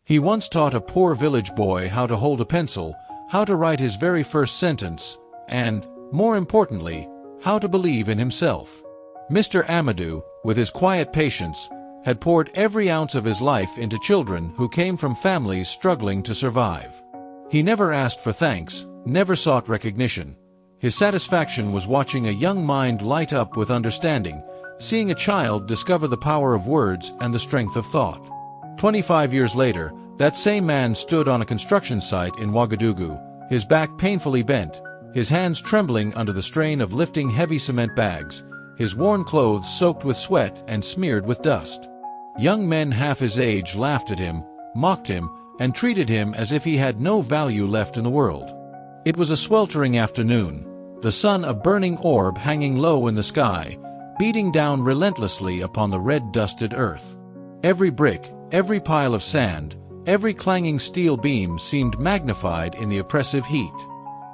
He once taught a poor village boy how to hold a pencil, how to write his very first sentence, and, more importantly, how to believe in himself. Mr. Amadu, with his quiet patience, had poured every ounce of his life into children who came from families struggling to survive. He never asked for thanks, never sought recognition. His satisfaction was watching a young mind light up with understanding, seeing a child discover the power of words and the strength of thought. 25 years later, that same man stood on a construction site in Ouagadougou, his back painfully bent, his hands trembling under the strain of lifting heavy cement bags, his worn clothes soaked with sweat and smeared with dust. Young men half his age laughed at him, mocked him, and treated him as if he had no value left in the world. It was a sweltering afternoon, the sun a burning orb hanging low in the sky, beating down relentlessly upon the red-dusted earth. Every brick, every pile of sand, every clanging steel beam seemed magnified in the oppressive heat.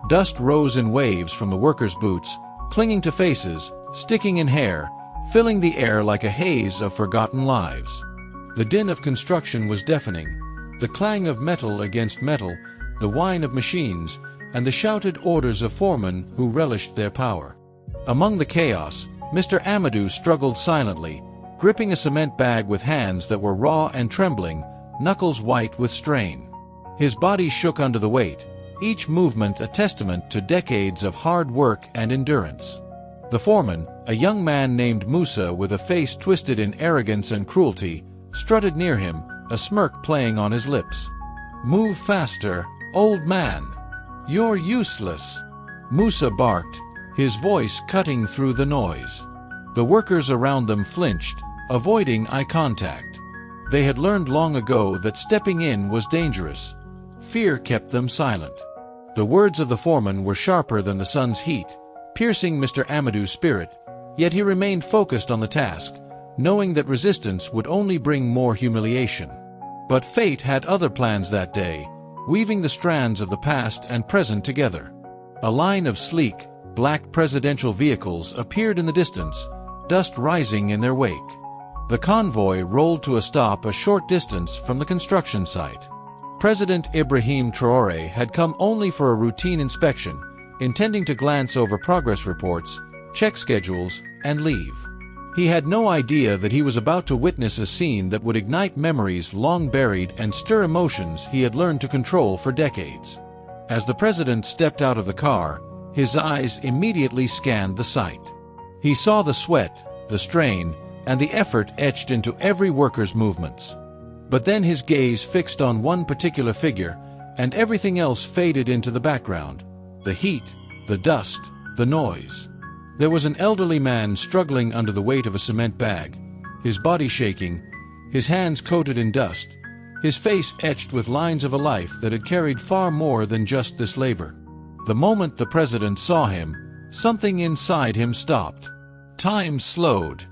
Dust rose in waves from the workers' boots, clinging to faces, sticking in hair, filling the air like a haze of forgotten lives. The din of construction was deafening, the clang of metal against metal, the whine of machines, and the shouted orders of foremen who relished their power. Among the chaos, Mr. Amadu struggled silently, gripping a cement bag with hands that were raw and trembling, knuckles white with strain. His body shook under the weight, each movement a testament to decades of hard work and endurance. The foreman, a young man named Musa with a face twisted in arrogance and cruelty, strutted near him, a smirk playing on his lips. "Move faster, old man. You're useless," Musa barked, his voice cutting through the noise. The workers around them flinched, avoiding eye contact. They had learned long ago that stepping in was dangerous. Fear kept them silent. The words of the foreman were sharper than the sun's heat, piercing Mr. Amadu's spirit, yet he remained focused on the task, knowing that resistance would only bring more humiliation. But fate had other plans that day, weaving the strands of the past and present together. A line of sleek, black presidential vehicles appeared in the distance, dust rising in their wake. The convoy rolled to a stop a short distance from the construction site. President Ibrahim Traoré had come only for a routine inspection, intending to glance over progress reports, check schedules, and leave. He had no idea that he was about to witness a scene that would ignite memories long buried and stir emotions he had learned to control for decades. As the president stepped out of the car, his eyes immediately scanned the sight. He saw the sweat, the strain, and the effort etched into every worker's movements. But then his gaze fixed on one particular figure, and everything else faded into the background. The heat, the dust, the noise. There was an elderly man struggling under the weight of a cement bag, his body shaking, his hands coated in dust, his face etched with lines of a life that had carried far more than just this labor. The moment the president saw him, something inside him stopped. Time slowed.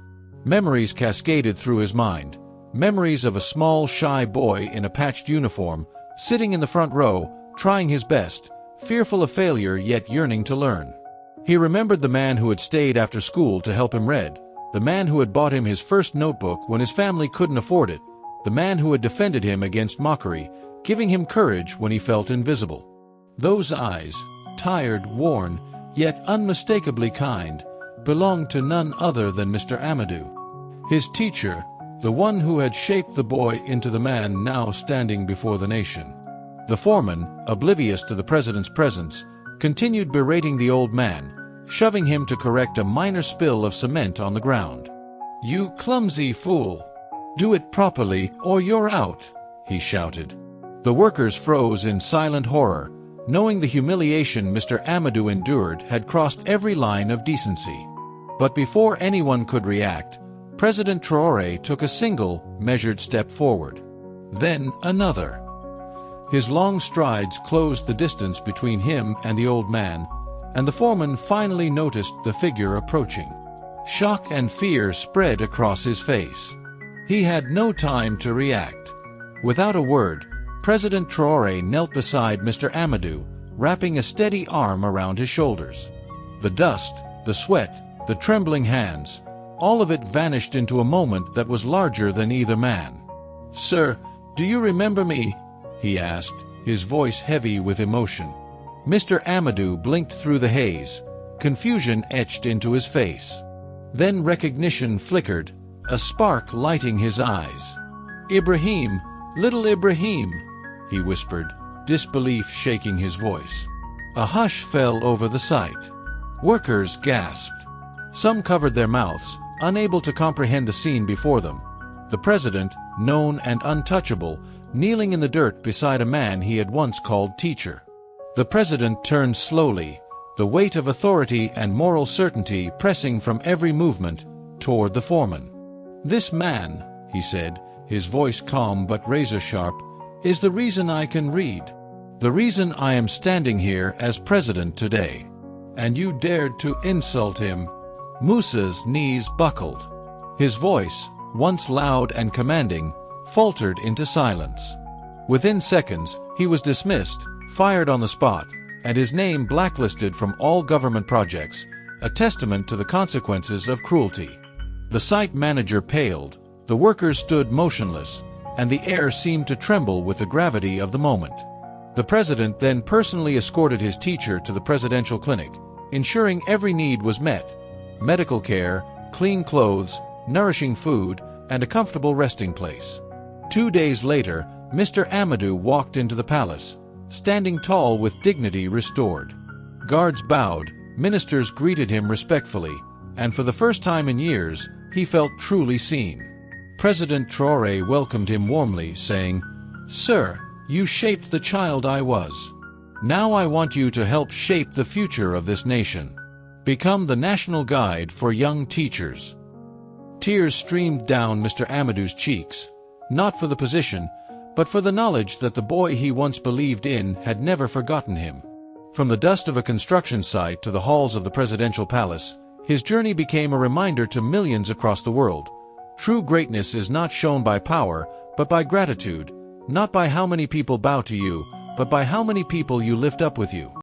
Memories cascaded through his mind, memories of a small, shy boy in a patched uniform, sitting in the front row, trying his best, fearful of failure yet yearning to learn. He remembered the man who had stayed after school to help him read, the man who had bought him his first notebook when his family couldn't afford it, the man who had defended him against mockery, giving him courage when he felt invisible. Those eyes, tired, worn, yet unmistakably kind, belonged to none other than Mr. Amadu. His teacher, the one who had shaped the boy into the man now standing before the nation. The foreman, oblivious to the president's presence, continued berating the old man, shoving him to correct a minor spill of cement on the ground. "You clumsy fool! Do it properly or you're out!" he shouted. The workers froze in silent horror, knowing the humiliation Mr. Amadu endured had crossed every line of decency. But before anyone could react, President Traoré took a single, measured step forward. Then another. His long strides closed the distance between him and the old man, and the foreman finally noticed the figure approaching. Shock and fear spread across his face. He had no time to react. Without a word, President Traoré knelt beside Mr. Amadu, wrapping a steady arm around his shoulders. The dust, the sweat, the trembling hands, all of it vanished into a moment that was larger than either man. "Sir, "Do you remember me?" he asked, his voice heavy with emotion. Mr. Amadu blinked through the haze, confusion etched into his face. Then recognition flickered, a spark lighting his eyes. "Ibrahim, little Ibrahim," he whispered, disbelief shaking his voice. A hush fell over the sight. Workers gasped. Some covered their mouths, unable to comprehend the scene before them. The president, known and untouchable, kneeling in the dirt beside a man he had once called teacher. The president turned slowly, the weight of authority and moral certainty pressing from every movement toward the foreman. "This man," he said, his voice calm but razor-sharp, "is the reason I can read. The reason I am standing here as president today. And you dared to insult him." Musa's knees buckled. His voice, once loud and commanding, faltered into silence. Within seconds, he was dismissed, fired on the spot, and his name blacklisted from all government projects, a testament to the consequences of cruelty. The site manager paled, the workers stood motionless, and the air seemed to tremble with the gravity of the moment. The president then personally escorted his teacher to the presidential clinic, ensuring every need was met: medical care, clean clothes, nourishing food, and a comfortable resting place. 2 days later, Mr. Amadu walked into the palace, standing tall with dignity restored. Guards bowed, ministers greeted him respectfully, and for the first time in years, he felt truly seen. President Traoré welcomed him warmly, saying, "Sir, you shaped the child I was. Now I want you to help shape the future of this nation. Become the national guide for young teachers." Tears streamed down Mr. Amadu's cheeks, not for the position, but for the knowledge that the boy he once believed in had never forgotten him. From the dust of a construction site to the halls of the presidential palace, his journey became a reminder to millions across the world. True greatness is not shown by power, but by gratitude, not by how many people bow to you, but by how many people you lift up with you.